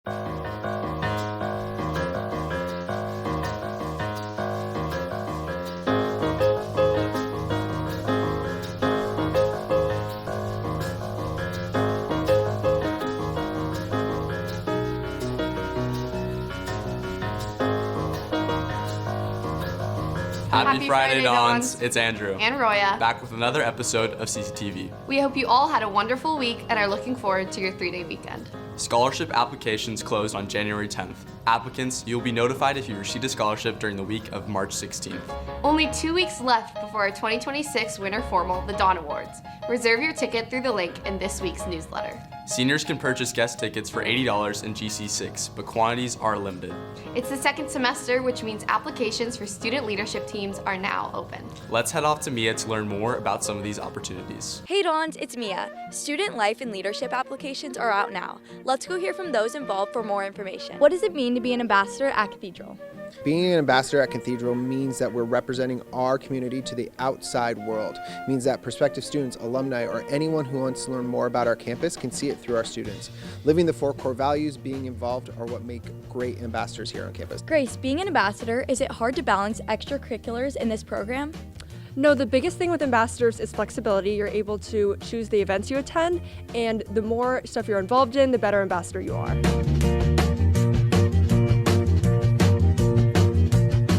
Happy Friday, Dons. It's Andrew. And Roya. Back with another episode of CCTV. We hope you all had a wonderful week and are looking forward to your 3-day weekend. Scholarship applications closed on January 10th. Applicants, you'll be notified if you received a scholarship during the week of March 16th. Only 2 weeks left before our 2026 winter formal, the Dawn Awards. Reserve your ticket through the link in this week's newsletter. Seniors can purchase guest tickets for $80 in GC6, but quantities are limited. It's the second semester, which means applications for student leadership teams are now open. Let's head off to Mia to learn more about some of these opportunities. Hey Dons, it's Mia. Student life and leadership applications are out now. Let's go hear from those involved for more information. What does it mean to be an ambassador at Cathedral? Being an ambassador at Cathedral means that we're representing our community to the outside world. It means that prospective students, alumni, or anyone who wants to learn more about our campus can see it through our students. Living the 4 core values, being involved, are what make great ambassadors here on campus. Grace, being an ambassador, is it hard to balance extracurriculars in this program? No, the biggest thing with ambassadors is flexibility. You're able to choose the events you attend, and the more stuff you're involved in, the better ambassador you are.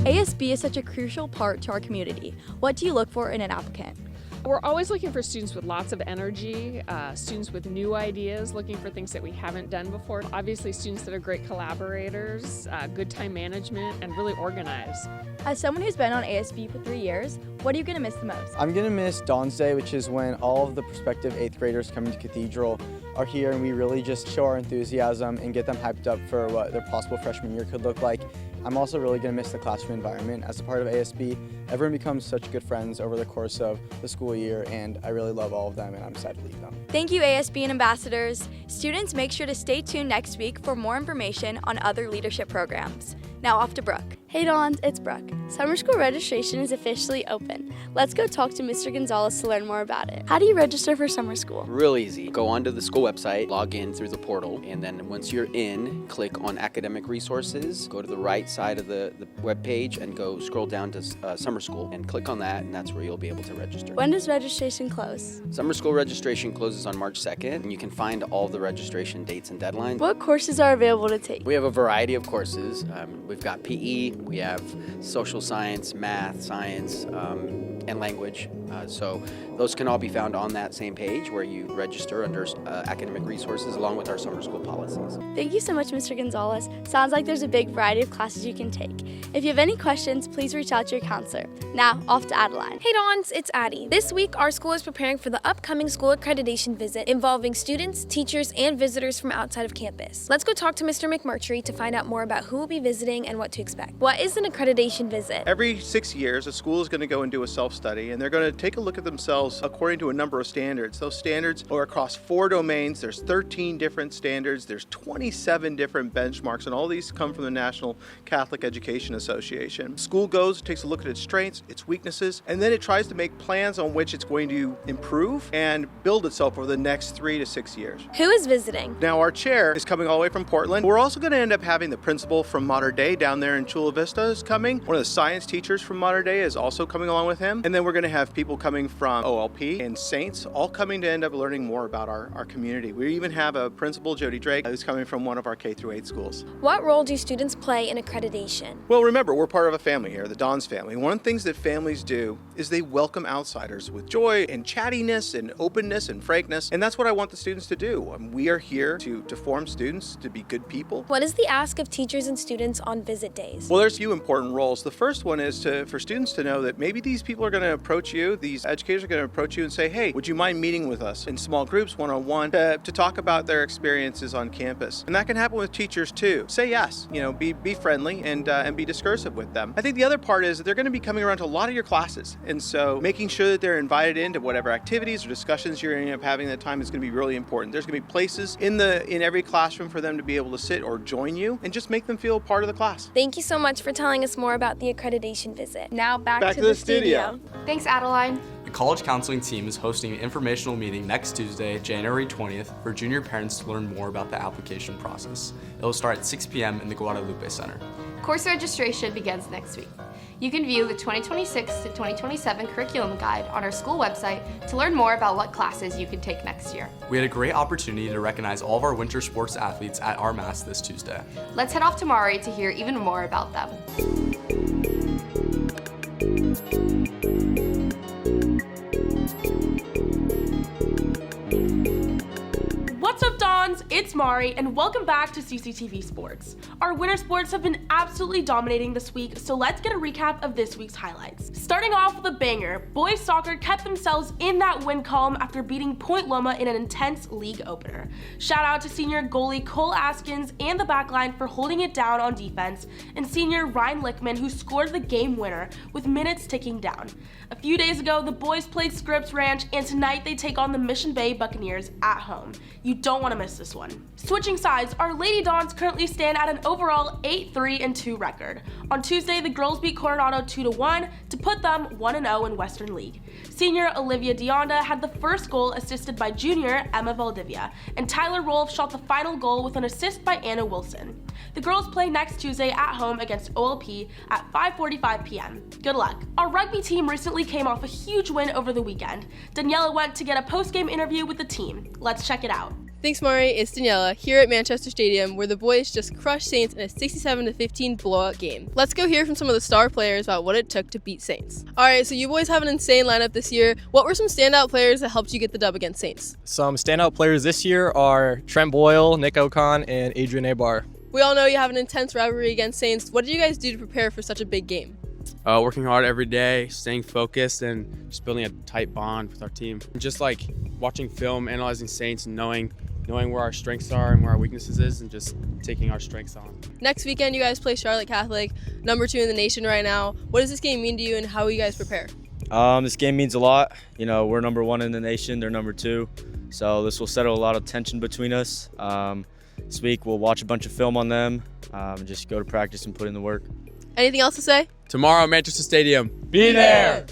ASB is such a crucial part to our community. What do you look for in an applicant? We're always looking for students with lots of energy, students with new ideas, looking for things that we haven't done before. Obviously, students that are great collaborators, good time management, and really organized. As someone who's been on ASB for 3 years, what are you going to miss the most? I'm going to miss Dawn's Day, which is when all of the prospective 8th graders coming to Cathedral are here, and we really just show our enthusiasm and get them hyped up for what their possible freshman year could look like. I'm also really going to miss the classroom environment. As a part of ASB, everyone becomes such good friends over the course of the school year, and I really love all of them, and I'm sad to leave them. Thank you, ASB and ambassadors. Students, make sure to stay tuned next week for more information on other leadership programs. Now off to Brooke. Hey Dons, it's Brooke. Summer school registration is officially open. Let's go talk to Mr. Gonzalez to learn more about it. How do you register for summer school? Real easy. Go onto the school website, log in through the portal, and then once you're in, click on academic resources, go to the right side of the web page and go scroll down to summer school and click on that, and that's where you'll be able to register. When does registration close? Summer school registration closes on March 2nd, and you can find all the registration dates and deadlines. What courses are available to take? We have a variety of courses. We've got PE, we have social science, math, science, and language. So those can all be found on that same page where you register under academic resources along with our summer school policies. Thank you so much, Mr. Gonzalez. Sounds like there's a big variety of classes you can take. If you have any questions, please reach out to your counselor. Now, off to Adeline. Hey Dons, it's Addie. This week, our school is preparing for the upcoming school accreditation visit involving students, teachers, and visitors from outside of campus. Let's go talk to Mr. McMurtry to find out more about who will be visiting and what to expect. What is an accreditation visit? Every 6 years, a school is going to go and do a self-study, and they're going to take a look at themselves according to a number of standards. Those standards are across 4 domains. There's 13 different standards. There's 27 different benchmarks, and all these come from the National Catholic Education Association. School goes, takes a look at its strengths, its weaknesses, and then it tries to make plans on which it's going to improve and build itself over the next 3 to 6 years. Who is visiting? Now, our chair is coming all the way from Portland. We're also going to end up having the principal from Mater Dei down there in Chula Vista is coming. One of the science teachers from Mater Dei is also coming along with him. And then we're going to have people coming from OLP and Saints, all coming to end up learning more about our community. We even have a principal, Jody Drake, who's coming from one of our K-8 schools. What role do students play in accreditation? Well, remember, we're part of a family here, the Dons family. One of the things that families do is they welcome outsiders with joy and chattiness and openness and frankness. And that's what I want the students to do. We are here to form students to be good people. What is the ask of teachers and students on visit days? Well, there's a few important roles. The first one is for students to know that maybe these people are going to approach you, these educators are going to approach you and say, hey, would you mind meeting with us in small groups, one-on-one, to talk about their experiences on campus? And that can happen with teachers too. Say yes, be friendly and be discursive with them. I think the other part is that they're going to be coming around to a lot of your classes. And so making sure that they're invited into whatever activities or discussions you're going to end up having at that time is going to be really important. There's going to be places in every classroom for them to be able to sit or join you and just make them feel part of the class. Thank you so much for telling us more about the accreditation visit. Now back to the studio. Thanks, Adeline. College Counseling team is hosting an informational meeting next Tuesday, January 20th, for junior parents to learn more about the application process. It will start at 6 p.m. in the Guadalupe Center. Course registration begins next week. You can view the 2026 to 2027 curriculum guide on our school website to learn more about what classes you can take next year. We had a great opportunity to recognize all of our winter sports athletes at our Mass this Tuesday. Let's head off to Maury to hear even more about them. What's up, Dons? It's Mari, and welcome back to CCTV Sports. Our winter sports have been absolutely dominating this week, so let's get a recap of this week's highlights. Starting off with a banger, boys soccer kept themselves in that win column after beating Point Loma in an intense league opener. Shout out to senior goalie Cole Askins and the backline for holding it down on defense, and senior Ryan Lickman, who scored the game winner with minutes ticking down. A few days ago, the boys played Scripps Ranch, and tonight they take on the Mission Bay Buccaneers at home. You don't want to miss this one. Switching sides, our Lady Dons currently stand at an overall 8-3-2 record. On Tuesday, the girls beat Coronado 2-1 to put them 1-0 in Western League. Senior Olivia Dionda had the first goal assisted by junior Emma Valdivia, and Tyler Rolfe shot the final goal with an assist by Anna Wilson. The girls play next Tuesday at home against OLP at 5:45 p.m. Good luck. Our rugby team recently came off a huge win over the weekend. Daniela went to get a post-game interview with the team. Let's check it out. Thanks, Mari. It's Daniela here at Manchester Stadium, where the boys just crushed Saints in a 67-15 blowout game. Let's go hear from some of the star players about what it took to beat Saints. All right, so you boys have an insane lineup this year. What were some standout players that helped you get the dub against Saints? Some standout players this year are Trent Boyle, Nick Ocon, and Adrian Abar. We all know you have an intense rivalry against Saints. What did you guys do to prepare for such a big game? Working hard every day, staying focused, and just building a tight bond with our team. Just like watching film, analyzing Saints, and knowing where our strengths are and where our weaknesses is, and just taking our strengths on. Next weekend, you guys play Charlotte Catholic, number 2 in the nation right now. What does this game mean to you, and how will you guys prepare? This game means a lot. You know, we're number 1 in the nation, they're number 2. So this will settle a lot of tension between us. This week, we'll watch a bunch of film on them, just go to practice and put in the work. Anything else to say? Tomorrow, Manchester Stadium. Be there!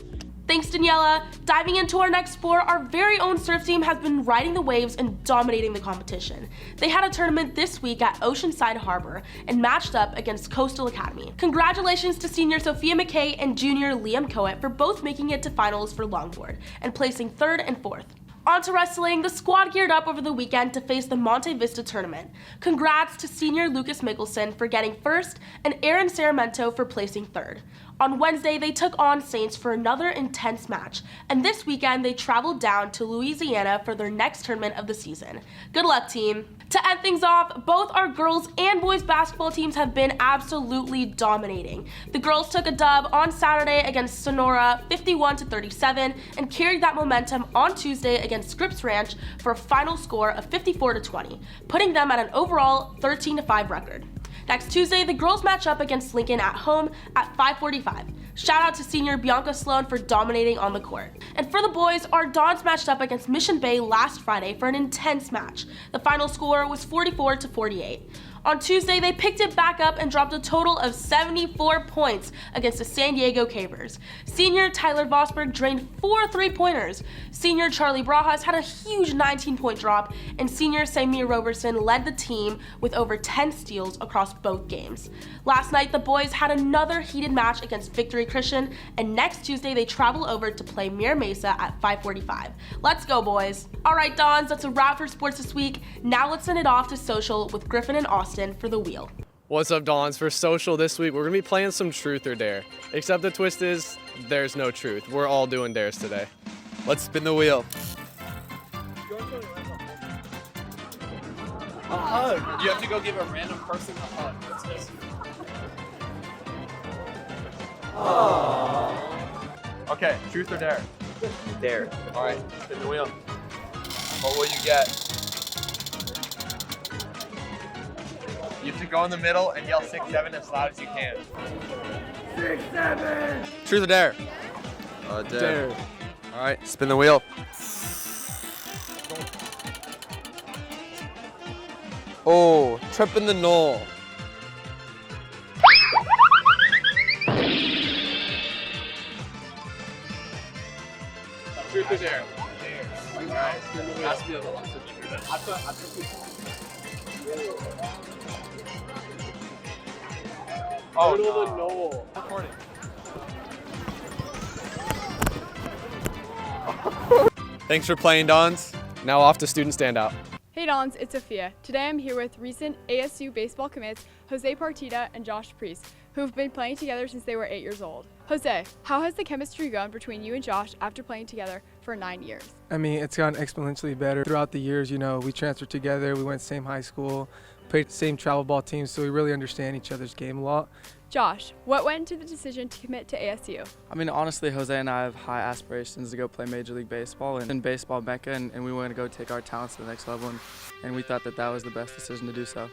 Thanks, Daniela. Diving into our next sport, our very own surf team has been riding the waves and dominating the competition. They had a tournament this week at Oceanside Harbor and matched up against Coastal Academy. Congratulations to senior Sophia McKay and junior Liam Coet for both making it to finals for longboard and placing 3rd and 4th. On to wrestling, the squad geared up over the weekend to face the Monte Vista tournament. Congrats to senior Lucas Mickelson for getting 1st and Aaron Saramento for placing 3rd. On Wednesday, they took on Saints for another intense match, and this weekend they traveled down to Louisiana for their next tournament of the season. Good luck, team. To end things off, both our girls and boys basketball teams have been absolutely dominating. The girls took a dub on Saturday against Sonora 51-37 and carried that momentum on Tuesday against Scripps Ranch for a final score of 54-20, putting them at an overall 13-5 record. Next Tuesday, the girls match up against Lincoln at home at 5:45. Shout out to senior Bianca Sloan for dominating on the court. And for the boys, our Dons matched up against Mission Bay last Friday for an intense match. The final score was 44-48. On Tuesday, they picked it back up and dropped a total of 74 points against the San Diego Cavers. Senior Tyler Vosberg drained 4 3-pointers. Senior Charlie Brajas had a huge 19-point drop, and senior Samir Roberson led the team with over 10 steals across both games. Last night, the boys had another heated match against Victory Christian, and next Tuesday, they travel over to play Mira Mesa at 5:45. Let's go, boys. All right, Dons, that's a wrap for sports this week. Now let's send it off to social with Griffin and Austin for the wheel. What's up, Dons? For social this week, we're going to be playing some Truth or Dare. Except the twist is, there's no truth. We're all doing dares today. Let's spin the wheel. A hug. You have to go give a random person a hug. Okay, Truth or Dare? Dare. All right, spin the wheel. What will you get? You have to go in the middle and yell 6-7 as loud as you can. 6-7! Truth or Dare? Dare. All right, spin the wheel. Oh, trip in the knoll. Truth or dare? Alright. Has to be the one. Oh, no. Recording. Thanks for playing, Dons. Now off to student standout. Hey Dons, it's Sophia. Today I'm here with recent ASU baseball commits Jose Partida and Josh Priest, who have been playing together since they were 8 years old. Jose, how has the chemistry gone between you and Josh after playing together for 9 years? I mean, it's gotten exponentially better. Throughout the years, we transferred together, we went to the same high school, played the same travel ball teams, so we really understand each other's game a lot. Josh, what went into the decision to commit to ASU? I mean, honestly, Jose and I have high aspirations to go play Major League Baseball and in baseball Mecca, and we want to go take our talents to the next level, and we thought that that was the best decision to do so.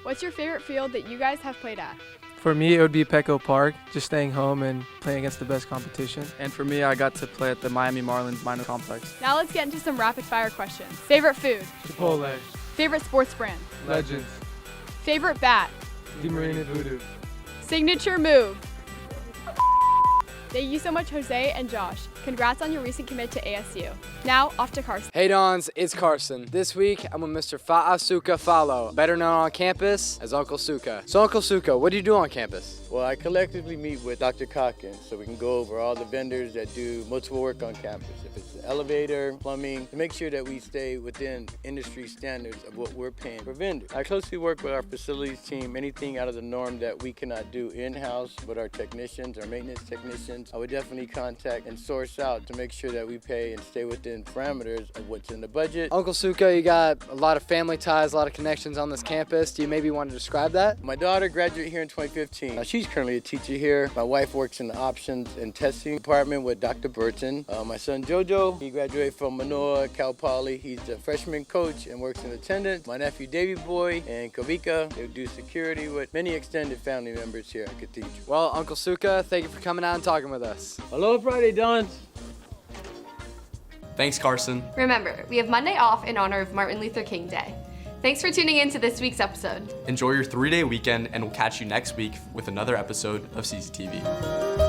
What's your favorite field that you guys have played at? For me, it would be Petco Park, just staying home and playing against the best competition. And for me, I got to play at the Miami Marlins minor complex. Now let's get into some rapid fire questions. Favorite food? Chipotle. Favorite sports brand? Legends. Favorite bat? DeMarina Voodoo. Signature move? Thank you so much, Jose and Josh. Congrats on your recent commit to ASU. Now, off to Carson. Hey Dons, it's Carson. This week, I'm with Mr. Fa'asuka Falo, better known on campus as Uncle Suka. So Uncle Suka, what do you do on campus? Well, I collectively meet with Dr. Calkins so we can go over all the vendors that do multiple work on campus. If it's the elevator, plumbing, to make sure that we stay within industry standards of what we're paying for vendors. I closely work with our facilities team, anything out of the norm that we cannot do in-house with our technicians, our maintenance technicians. I would definitely contact and source out to make sure that we pay and stay within parameters of what's in the budget. Uncle Suka, you got a lot of family ties, a lot of connections on this campus. Do you maybe want to describe that? My daughter graduated here in 2015. She's currently a teacher here. My wife works in the options and testing department with Dr. Burton. My son Jojo, he graduated from Manoa, Cal Poly. He's a freshman coach and works in attendance. My nephew Davy Boy and Kavika, they do security with many extended family members here at Cathedral. Well, Uncle Suka, thank you for coming out and talking with us. Hello, Friday, Dons. Thanks, Carson. Remember, we have Monday off in honor of Martin Luther King Day. Thanks for tuning in to this week's episode. Enjoy your 3-day weekend, and we'll catch you next week with another episode of CCTV.